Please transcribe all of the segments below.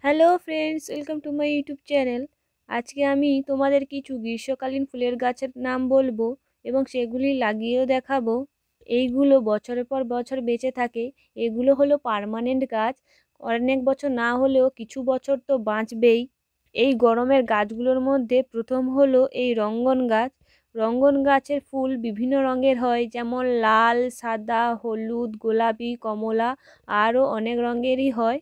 Hello friends, welcome to my YouTube channel. আজকে আমি তোমাদের কিছু গ্রীষ্মকালীন ফুলের গাছের নাম বলবো এবং সেগুলি লাগিয়েও দেখাবো। এইগুলো বছরের পর বছর বেঁচে থাকে। এগুলো হলো পার্মানেন্ট গাছ। অনেক বছর না হলেও কিছু বছর তো বাঁচবেই। এই গরমের গাছগুলোর মধ্যে প্রথম হলো এই রঙ্গন গাছ। রঙ্গন গাছের ফুল বিভিন্ন রঙের হয়, যেমন লাল, সাদা, হলুদ, গোলাপি, কমলা, আরও অনেক রঙেরই হয়।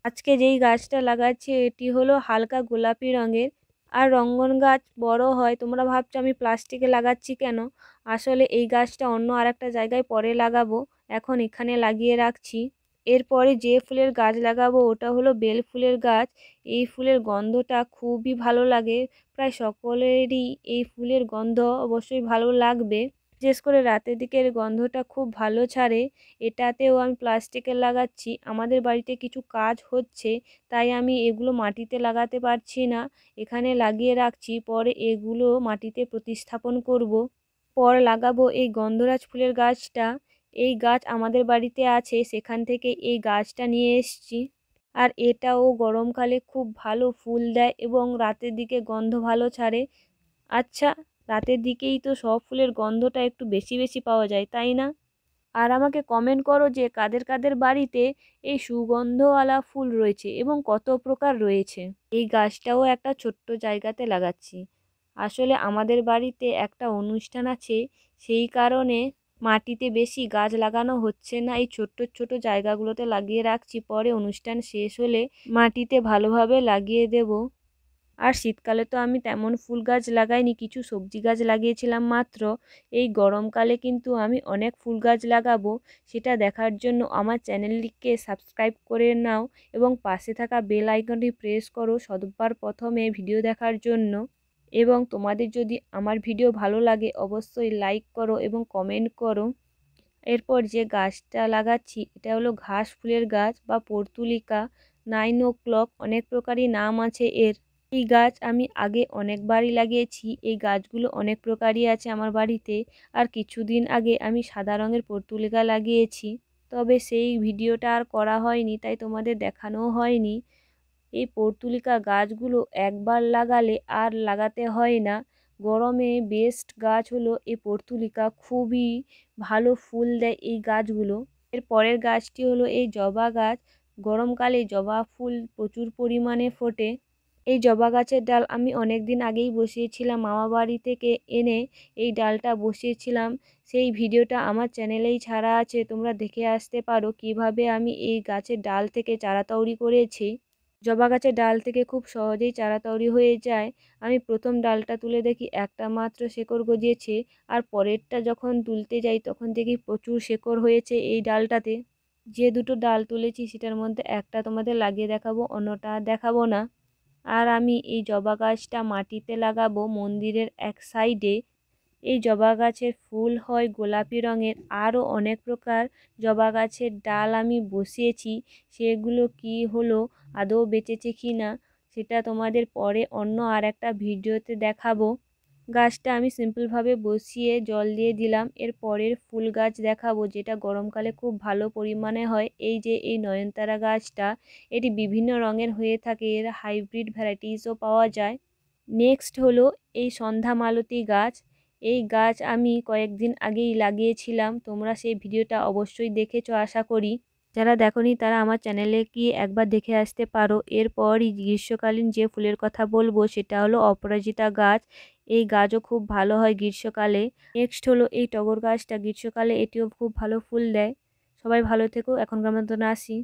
আজকে যেই গাছটা লাগাচ্ছি এটি হলো হালকা গোলাপি রঙের। আর রঙ্গন গাছ বড় হয়। তোমরা ভাবছো আমি প্লাস্টিকে লাগাচ্ছি কেন? আসলে এই গাছটা অন্য আরেকটা জায়গায় পরে লাগাবো, এখন এখানে লাগিয়ে রাখছি। এরপরে যে ফুলের গাছ লাগাবো ওটা হলো বেল ফুলের গাছ। এই ফুলের গন্ধটা খুবই ভালো লাগে। প্রায় সকলেরই এই ফুলের গন্ধ অবশ্যই ভালো লাগবে। বিশেষ করে রাতের দিকের গন্ধটা খুব ভালো ছাড়ে। এটাতেও আমি প্লাস্টিকের লাগাচ্ছি। আমাদের বাড়িতে কিছু কাজ হচ্ছে, তাই আমি এগুলো মাটিতে লাগাতে পারছি না, এখানে লাগিয়ে রাখছি। পরে এগুলো মাটিতে প্রতিস্থাপন করব। পর লাগাবো এই গন্ধরাজ ফুলের গাছটা। এই গাছ আমাদের বাড়িতে আছে, সেখান থেকে এই গাছটা নিয়ে এসেছি। আর এটাও গরমকালে খুব ভালো ফুল দেয় এবং রাতের দিকে গন্ধ ভালো ছাড়ে। আচ্ছা, রাতের দিকেই তো সব ফুলের গন্ধটা একটু বেশি বেশি পাওয়া যায়, তাই না? আর আমাকে কমেন্ট করো যে কাদের কাদের বাড়িতে এই সুগন্ধওয়ালা ফুল রয়েছে এবং কত প্রকার রয়েছে। এই গাছটাও একটা ছোট্ট জায়গাতে লাগাচ্ছি। আসলে আমাদের বাড়িতে একটা অনুষ্ঠান আছে, সেই কারণে মাটিতে বেশি গাছ লাগানো হচ্ছে না, এই ছোট্ট ছোট জায়গাগুলোতে লাগিয়ে রাখছি। পরে অনুষ্ঠান শেষ হলে মাটিতে ভালোভাবে লাগিয়ে দেব। আর শীতকালে তো আমি তেমন ফুল গাছ লাগাইনি, কিছু সবজি গাছ লাগিয়েছিলাম মাত্র। এই গরমকালে কিন্তু আমি অনেক ফুল গাছ লাগাবো। সেটা দেখার জন্য আমার চ্যানেলটিকে সাবস্ক্রাইব করে নাও এবং পাশে থাকা বেল আইকনটি প্রেস করো সবার প্রথমে ভিডিও দেখার জন্য। এবং তোমাদের যদি আমার ভিডিও ভালো লাগে অবশ্যই লাইক করো এবং কমেন্ট করো। এরপর যে গাছটা লাগাচ্ছি এটা হলো ঘাস ফুলের গাছ বা পর্তুলিকা, 9 o'clock, অনেক প্রকারই নাম আছে এর। এই গাছ আমি আগে অনেকবারই লাগিয়েছি। এই গাছগুলো অনেক প্রকারই আছে আমার বাড়িতে। আর কিছুদিন আগে আমি সাদা রঙের পর্তুলিকা লাগিয়েছি, তবে সেই ভিডিওটা আর করা হয়নি, তাই তোমাদের দেখানোও হয়নি। এই পর্তুলিকা গাছগুলো একবার লাগালে আর লাগাতে হয় না। গরমে বেস্ট গাছ হলো এই পর্তুলিকা, খুবই ভালো ফুল দেয় এই গাছগুলো। এর পরের গাছটি হলো এই জবা গাছ। গরমকালে জবা ফুল প্রচুর পরিমাণে ফোটে। এই জবা গাছের ডাল আমি অনেক দিন আগেই বসিয়েছিলাম, মামা বাড়ি থেকে এনে এই ডালটা বসিয়েছিলাম। সেই ভিডিওটা আমার চ্যানেলেই ছাড়া আছে, তোমরা দেখে আসতে পারো কিভাবে আমি এই গাছের ডাল থেকে চারা তৈরি করেছি। জবা গাছের ডাল থেকে খুব সহজেই চারা তৈরি হয়ে যায়। আমি প্রথম ডালটা তুলে দেখি একটা মাত্র শেকড় গজিয়েছে, আর পরেরটা যখন তুলতে যাই তখন দেখি প্রচুর শেকড় হয়েছে এই ডালটাতে। যে দুটো ডাল তুলেছি সেটার মধ্যে একটা তোমাদের লাগিয়ে দেখাবো, অন্যটা দেখাবো না। আর আমি এই জবা গাছটা মাটিতে লাগাবো মন্দিরের এক সাইডে। এই জবা গাছের ফুল হয় গোলাপি রঙের। আরও অনেক প্রকার জবা গাছের ডাল আমি বসিয়েছি, সেগুলো কি হলো আদৌ বেঁচেছে কি না সেটা তোমাদের পরে অন্য আর একটা ভিডিওতে দেখাবো। গাছটা আমি সিম্পলভাবে বসিয়ে জল দিয়ে দিলাম। এর পরের ফুল গাছ দেখাবো যেটা গরমকালে খুব ভালো পরিমাণে হয়। এই যে এই নয়নতারা গাছটা, এটি বিভিন্ন রঙের হয়ে থাকে, এর হাইব্রিড ভ্যারাইটিসও পাওয়া যায়। নেক্সট হলো এই সন্ধ্যা মালতী গাছ। এই গাছ আমি কয়েকদিন আগেই লাগিয়েছিলাম, তোমরা সেই ভিডিওটা অবশ্যই দেখেছো আশা করি। যারা দেখোনি তারা আমার চ্যানেলে গিয়ে একবার দেখে আসতে পারো। এরপরই গ্রীষ্মকালীন যে ফুলের কথা বলবো সেটা হলো অপরাজিতা গাছ। এই গাছও খুব ভালো হয় গ্রীষ্মকালে। নেক্সট হলো এই টগর গাছটা, গ্রীষ্মকালে এটিও খুব ভালো ফুল দেয়। সবাই ভালো থেকো, এখনকার মতন আসি।